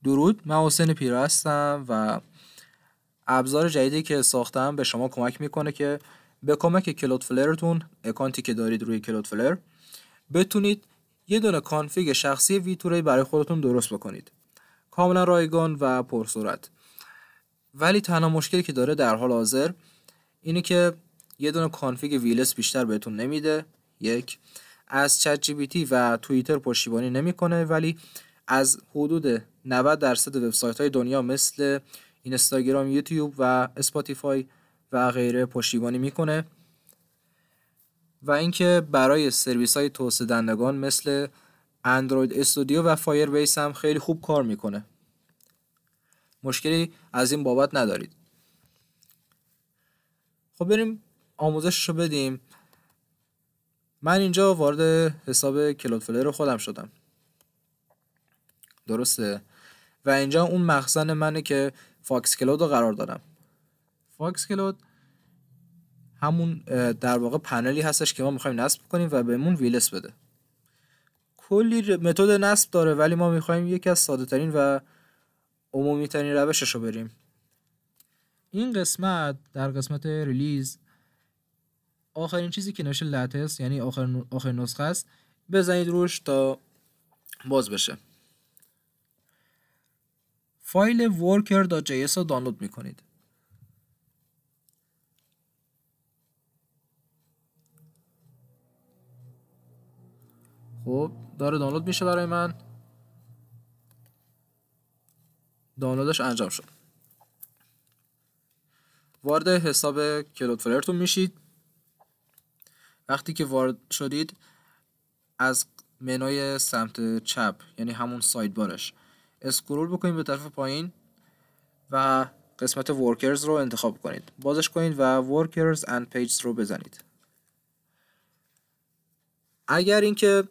درود، من حسین پیره هستم و ابزار جدیدی که ساختم به شما کمک میکنه که به کمک کلودفلرتون، اکانتی که دارید روی کلودفلر، بتونید یه دونه کانفیگ شخصی ویتوری برای خودتون درست بکنید، کاملا رایگان و پرسرعت. ولی تنها مشکلی که داره در حال حاضر اینه که یه دونه کانفیگ ویلس بیشتر بهتون نمیده. یک، از چت جی پی تی و توییتر پشتیبانی نمیکنه، ولی از حدود 90% وبسایت‌های دنیا مثل اینستاگرام، یوتیوب و اسپاتیفای و غیره پشتیبانی میکنه. و اینکه برای سرویس‌های توسعه دهندگان مثل اندروید استودیو و فایر بیس هم خیلی خوب کار میکنه. مشکلی از این بابت ندارید. خب بریم آموزششو بدیم. من اینجا وارد حساب کلودفلر خودم شدم، درسته؟ و اینجا اون مخزن منه که فاکس کلود رو قرار دارم. فاکس کلود همون در واقع پنلی هستش که ما میخوایم نصب کنیم و بهمون ویلس بده. کلی متد نصب داره، ولی ما میخوایم یکی از ساده ترین و عمومی ترین روشش رو بریم. این قسمت در قسمت ریلیز آخرین چیزی که نوشته لاتست، یعنی آخر نسخه است، بزنید روش تا باز بشه. فایل worker.js رو دانلود میکنید. خب داره دانلود میشه برای من. دانلودش انجام شد. وارد حساب کلودفلرتون میشید. وقتی که وارد شدید از منوی سمت چپ، یعنی همون ساید بارش، اسکرول بکنید به طرف پایین و قسمت ورکرز رو انتخاب کنید. بازش کنید و ورکرز اند پیجز رو بزنید. اگر اینکه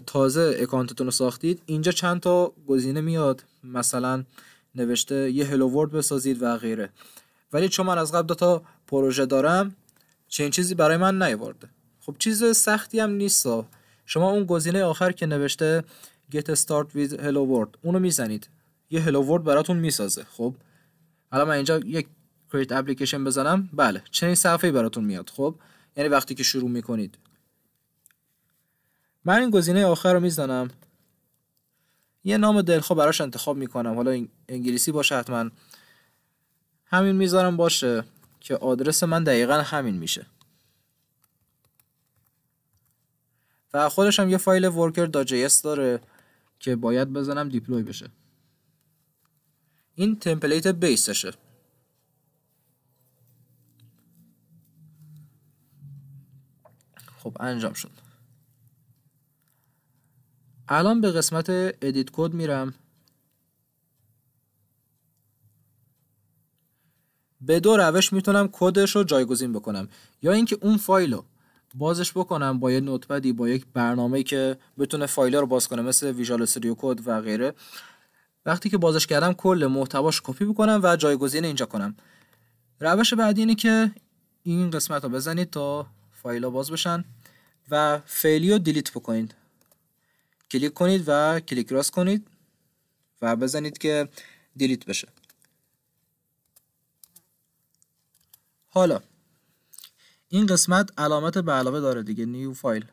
تازه اکانتتون رو ساختید، اینجا چند تا گزینه میاد، مثلا نوشته یه هلو ورد بسازید و غیره. ولی چون من از قبل 2 تا پروژه دارم، چنین چیزی برای من نیاورده. خب چیز سختی هم نیست. شما اون گزینه آخر که نوشته get start with hello world اونو میزنید، یه هلو ورد براتون میسازه. خب حالا من اینجا یک create application بزنم، بله چنین صفحه‌ای براتون میاد. خب یعنی وقتی که شروع میکنید، من این گزینه آخر رو میزنم، یه نام دلخواه براش انتخاب میکنم، حالا انگلیسی باشه حتما، همین میذارم باشه که آدرس من دقیقا همین میشه. و خودش هم یه فایل worker.js داره که باید بزنم دیپلوی بشه. این تمپلیت بیسشه. خب انجام شد. الان به قسمت ادیت کد میرم. به 2 روش میتونم کدش رو جایگزین بکنم، یا اینکه اون فایل رو بازش بکنم با یه نوتپدی، با یک برنامه‌ای که بتونه فایل رو باز کنه مثل ویژوال استودیو کد و غیره. وقتی که بازش کردم کل محتواش کپی بکنم و جایگزین اینجا کنم. روش بعدی اینه که این قسمت رو بزنید تا فایل ها باز بشن و فعلی رو دیلیت بکنید. کلیک کنید و کلیک راست کنید و بزنید که دیلیت بشه. حالا این قسمت علامت به علاوه داره دیگه، نیو فایل،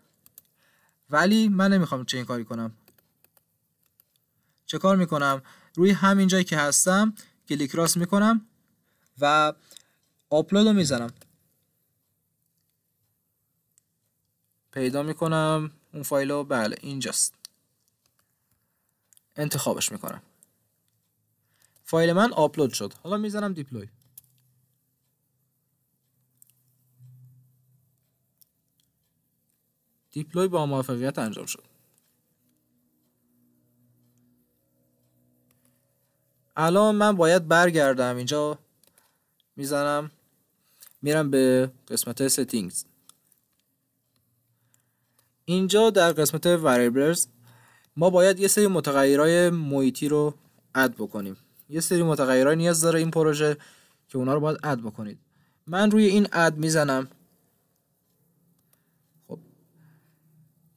ولی من نمیخوام چه این کاری کنم. چه کار میکنم؟ روی همین جایی که هستم کلیک راست میکنم و آپلود رو میزنم. پیدا میکنم اون فایل رو، بله اینجاست. انتخابش میکنم. فایل من آپلود شد. حالا میزنم دیپلوی. دیپلوی با موفقیت انجام شد. الان من باید برگردم اینجا، میزنم میرم به قسمت settings. اینجا در قسمت variables ما باید یه سری متغیرهای محیطی رو اد بکنیم. یه سری متغیرهای نیاز داره این پروژه که اونا رو باید اد بکنید. من روی این اد میزنم. خب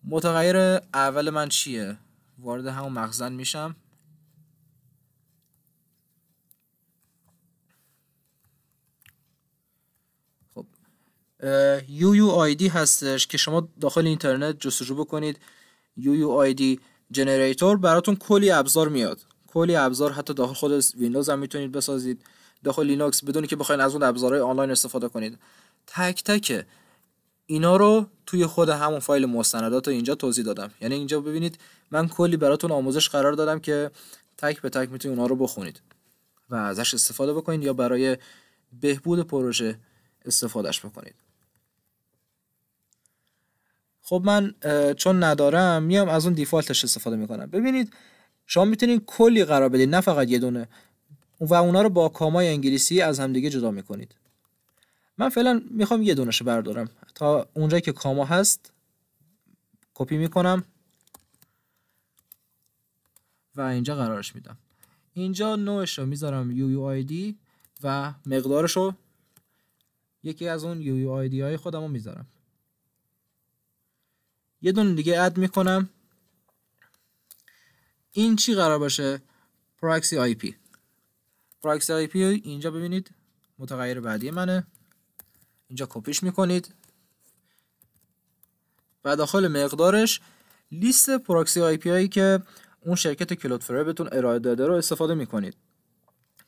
متغیر اول من چیه؟ وارد همون مخزن میشم. UUID هستش که شما داخل اینترنت جستجو بکنید UUID جنریتور، براتون کلی ابزار میاد، کلی ابزار، حتی داخل خود ویندوز هم میتونید بسازید، داخل لینوکس، بدون که بخواید از اون ابزارهای آنلاین استفاده کنید. تک تک اینا رو توی خود همون فایل مستندات اینجا توضیح دادم. یعنی اینجا ببینید من کلی براتون آموزش قرار دادم که تک به تک میتونید اونا رو بخونید و ازش استفاده بکنید یا برای بهبود پروژه استفادهش بکنید. خب من چون ندارم میام از اون دیفالتش استفاده میکنم. ببینید شما میتونید کلی قرار بدید، نه فقط یه دونه، و اونا رو با کامای انگلیسی از همدیگه جدا میکنید. من فعلا میخوام یه دونهشو بردارم، تا اونجایی که کاما هست کپی میکنم و اینجا قرارش میدم. اینجا نوعش رو میذارم UUID و مقدارش رو یکی از اون UUID های خودم رو میذارم. یه دونه دیگه اد میکنم. این چی قرار باشه؟ پراکسی آی پی. پراکسی آی پی اینجا ببینید متغیر بعدی منه. اینجا کپیش میکنید و داخل مقدارش لیست پراکسی آی پی هایی که اون شرکت کلودفلر بهتون ارائه داده رو استفاده میکنید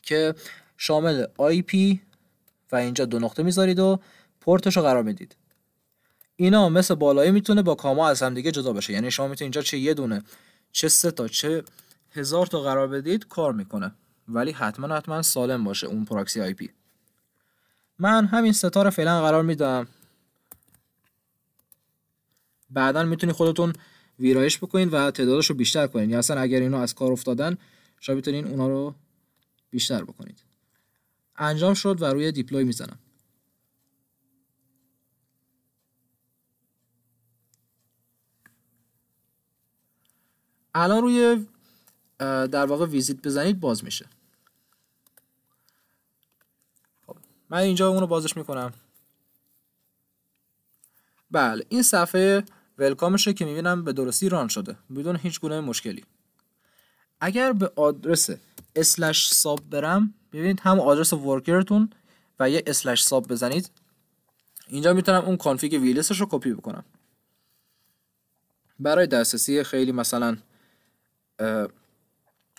که شامل آی پی و اینجا 2 نقطه میذارید و پورتش رو قرار میدید. اینا مثل بالایی میتونه با کاما از هم دیگه جدا بشه، یعنی شما میتونید اینجا چه یه دونه چه 3 تا چه 1000 تا قرار بدید کار میکنه، ولی حتما سالم باشه اون پراکسی آی پی. من همین 3 تا رو فعلا قرار میدم، بعدا میتونید خودتون ویرایش بکنید و تعدادش رو بیشتر کنید، یا اصلا اگر اینا از کار افتادن شما میتونید اونا رو بیشتر بکنید. انجام شد و روی دیپلوی میزنم. الان روی در واقع ویزیت بزنید باز میشه. خب من اینجا اونو بازش میکنم. بله این صفحه ولکامشه که میبینم به درستی ران شده بدون هیچ گونه مشکلی. اگر به آدرس اسلش ساب برم، ببینید هم آدرس ورکرتون و یه اسلش ساب بزنید، اینجا میتونم اون کانفیگ ویلسش رو کپی بکنم. برای دسترسی خیلی مثلا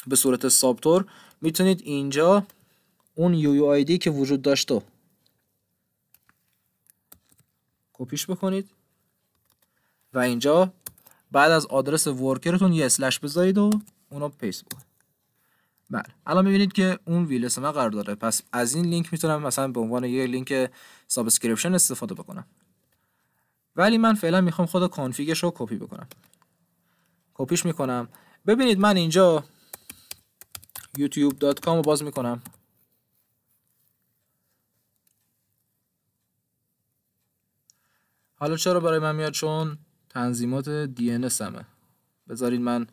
به صورت سابتور میتونید اینجا اون UUID که وجود داشته کپیش بکنید و اینجا بعد از آدرس ورکرتون یه اسلش بذارید و اونو پیست بکنید. بله الان میبینید که اون ویلس من قرار داره، پس از این لینک میتونم مثلا به عنوان یه لینک سابسکریپشن استفاده بکنم، ولی من فعلا میخوام خود کانفیگش رو کپی بکنم. کپیش میکنم. ببینید من اینجا youtube.com رو باز میکنم. حالا چرا برای من میاد؟ چون تنظیمات DNS همه. بذارید من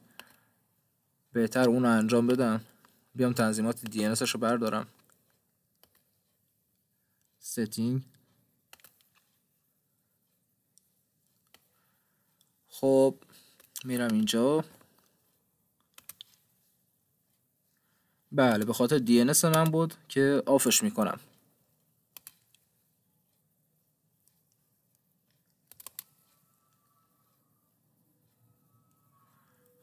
بهتر اون رو انجام بدم. بیام تنظیمات DNS رو بردارم. setting. خب میرم اینجا. بله به خاطر DNS من بود که آفش میکنم.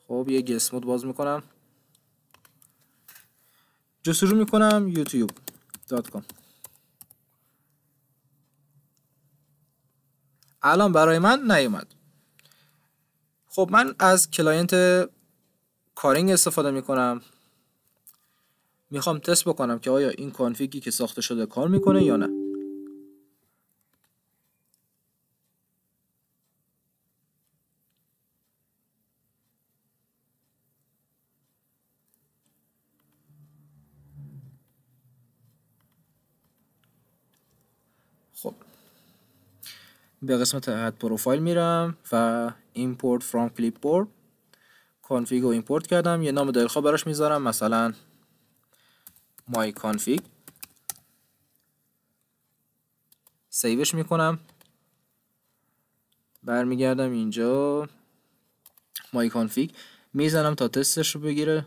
خب یه گست مود باز میکنم. جستجو میکنم youtube.com. الان برای من نیومد. خب من از کلاینت کارینگ استفاده میکنم. میخوام تست بکنم که آیا این کانفیگی که ساخته شده کار میکنه یا نه. خب به قسمت اد پروفایل میرم و import from clipboard کانفیگ رو ایمپورت کردم. یه نام دلخواه براش میذارم، مثلا my config. سیوش میکنم. برمیگردم اینجا my config میزنم تا تستش رو بگیره.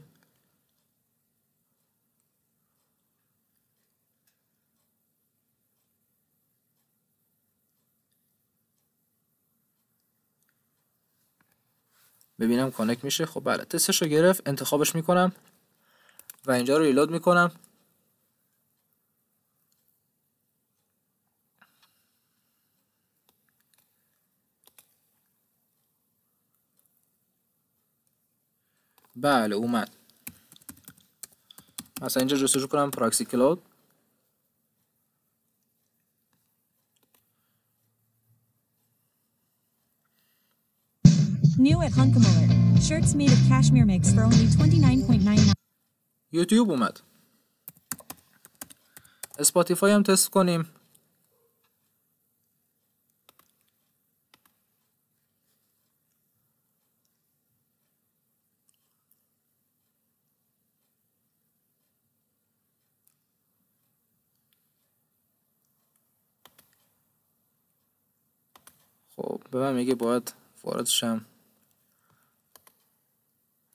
ببینم کانکت میشه. خب بله تستش رو گرفت، انتخابش میکنم و اینجا رو ریلود میکنم. بله اومد. مثلا اینجا جستجو کنم پراکسی کلود. New at Hunkamuller. Shirts made of cashmere mix for only $29.99. یوتیوب اومد. اسپاتیفای هم تست کنیم. خب به من میگه باید وارد شم.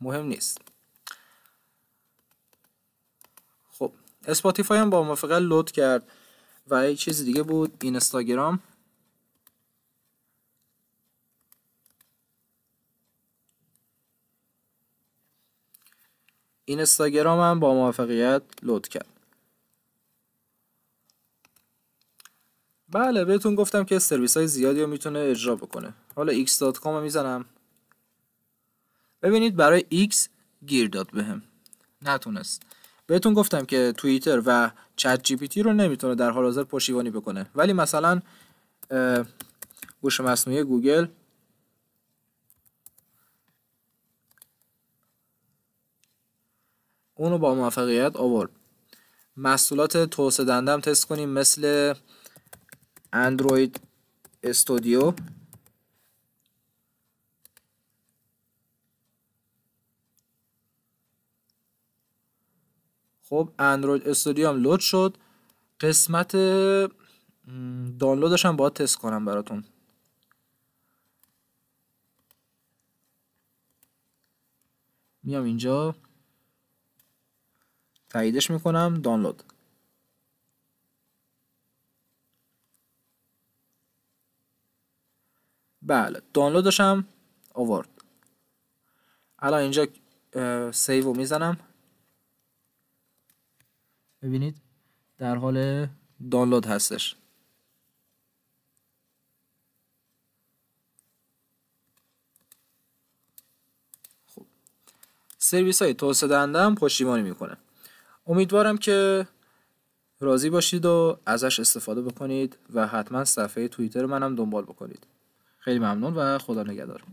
مهم نیست. خب اسپاتیفای هم با موافقت لود کرد و یه چیز دیگه بود، اینستاگرام. اینستاگرام هم با موافقیت لود کرد. بله بهتون گفتم که سرویس های زیادی رو میتونه اجرا بکنه. حالا x.com رو میزنم. ببینید برای x گیر داد بهم، نتونست. بهتون گفتم که توییتر و چت جی پی تی رو نمیتونه در حال حاضر پشتیبانی بکنه، ولی مثلا هوش مصنوعی گوگل اونو با موفقیت آورد. محصولات توسعه دهنده هم تست کنیم مثل اندروید استودیو. خب اندروید استودیو هم لود شد. قسمت دانلودش هم باید تست کنم براتون. میام اینجا تاییدش میکنم، دانلود. بله دانلودش هم آورد. الان اینجا سیو رو میزنم. ببینید در حال دانلود هستش. خب سرویس های توسعه دهنده هم پشتیبانی میکنه. امیدوارم که راضی باشید و ازش استفاده بکنید و حتما صفحه توییتر منم دنبال بکنید. خیلی ممنون و خدا نگهدار.